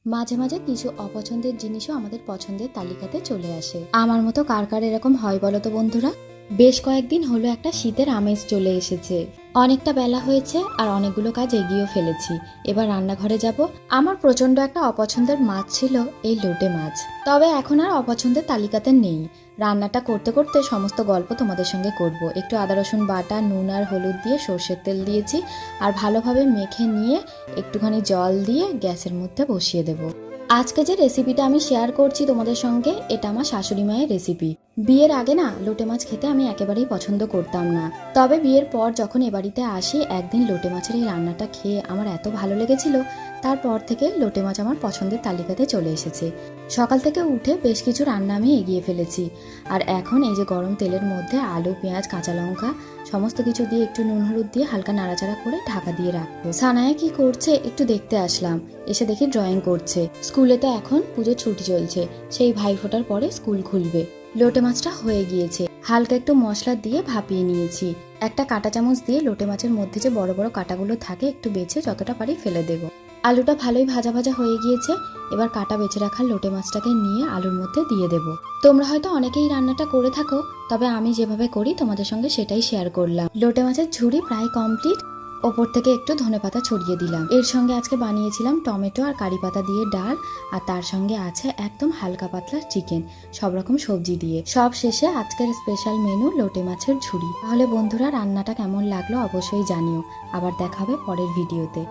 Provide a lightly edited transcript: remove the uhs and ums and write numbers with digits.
মাঝে মাঝে কিছু অপছন্দের জিনিসও আমাদের পছন্দের তালিকাতে চলে আসে। আমার মতো কার কার এরকম হয় বলো তো বন্ধুরা। বেশ কয়েকদিন হলো একটা শীতের আমেজ চলে এসেছে। অনেকটা বেলা হয়েছে আর অনেকগুলো কাজ এগিয়েও ফেলেছি। এবার রান্নাঘরে যাব। আমার প্রচন্ড একটা অপছন্দের মাছ ছিল এই লোটে মাছ, তবে এখন আর অপছন্দের তালিকাতে নেই। রান্নাটা করতে করতে সমস্ত গল্প তোমাদের সঙ্গে করব। একটু আদা রসুন বাটা, নুন আর হলুদ দিয়ে সর্ষের তেল দিয়েছি আর ভালোভাবে মেখে নিয়ে একটুখানি জল দিয়ে গ্যাসের মধ্যে বসিয়ে দেব। আজকে যে রেসিপিটা আমি শেয়ার করছি তোমাদের সঙ্গে, এটা আমার শাশুড়ি মায়ের রেসিপি। বিয়ের আগে না লোটে মাছ খেতে আমি একেবারেই পছন্দ করতাম না, তবে বিয়ের পর যখন এ বাড়িতে আসি একদিন লোটে মাছের এই রান্নাটা খেয়ে আমার এত ভালো লেগেছিল, তারপর থেকে লোটে মাছ আমার পছন্দের তালিকাতে চলে এসেছে। সকাল থেকে উঠে বেশ কিছু রান্না আমি এগিয়ে ফেলেছি, আর এখন এই যে গরম তেলের মধ্যে আলু, পেঁয়াজ, কাঁচা লঙ্কা সমস্ত কিছু দিয়ে একটু নুন হলুদ দিয়ে হালকা নাড়াচাড়া করে ঢাকা দিয়ে রাখবো। সানায়া কি করছে একটু দেখতে আসলাম, এসে দেখি ড্রয়িং করছে। স্কুলে তো এখন পুজোর ছুটি চলছে, সেই ভাইফোঁটার পরে স্কুল খুলবে। লোটে মাছটা হয়ে গিয়েছে, হালকা একটু মশলা দিয়ে ভাপিয়ে নিয়েছি। একটা কাঁটা চামচ দিয়ে লোটে মাছের মধ্যে যে বড় বড় কাঁটাগুলো থাকে একটু বেছে যতটা পারি ফেলে দেব। আলুটা ভালোই ভাজা ভাজা হয়ে গিয়েছে, এবার কাঁটা বেছে রাখা লোটে মাছটাকে নিয়ে আলুর মধ্যে দিয়ে দেব। তোমরা হয়তো অনেকেই রান্নাটা করে থাকো, তবে আমি যেভাবে করি তোমাদের সঙ্গে সেটাই শেয়ার করলাম। লোটে মাছের ঝুড়ি প্রায় কমপ্লিট। ওপর থেকে একটু ধনেপাতা ছড়িয়ে দিলাম। এর সঙ্গে আজকে বানিয়েছিলাম টমেটো আর কারি পাতা দিয়ে ডাল, আর তার সঙ্গে আছে একদম হালকা পাতলা চিকেন, সব রকম সবজি দিয়ে। সব শেষে আজকের স্পেশাল মেনু লোটে মাছের ঝুড়ি। তাহলে বন্ধুরা রান্নাটা কেমন লাগলো অবশ্যই জানিও। আবার দেখা হবে পরের ভিডিওতে।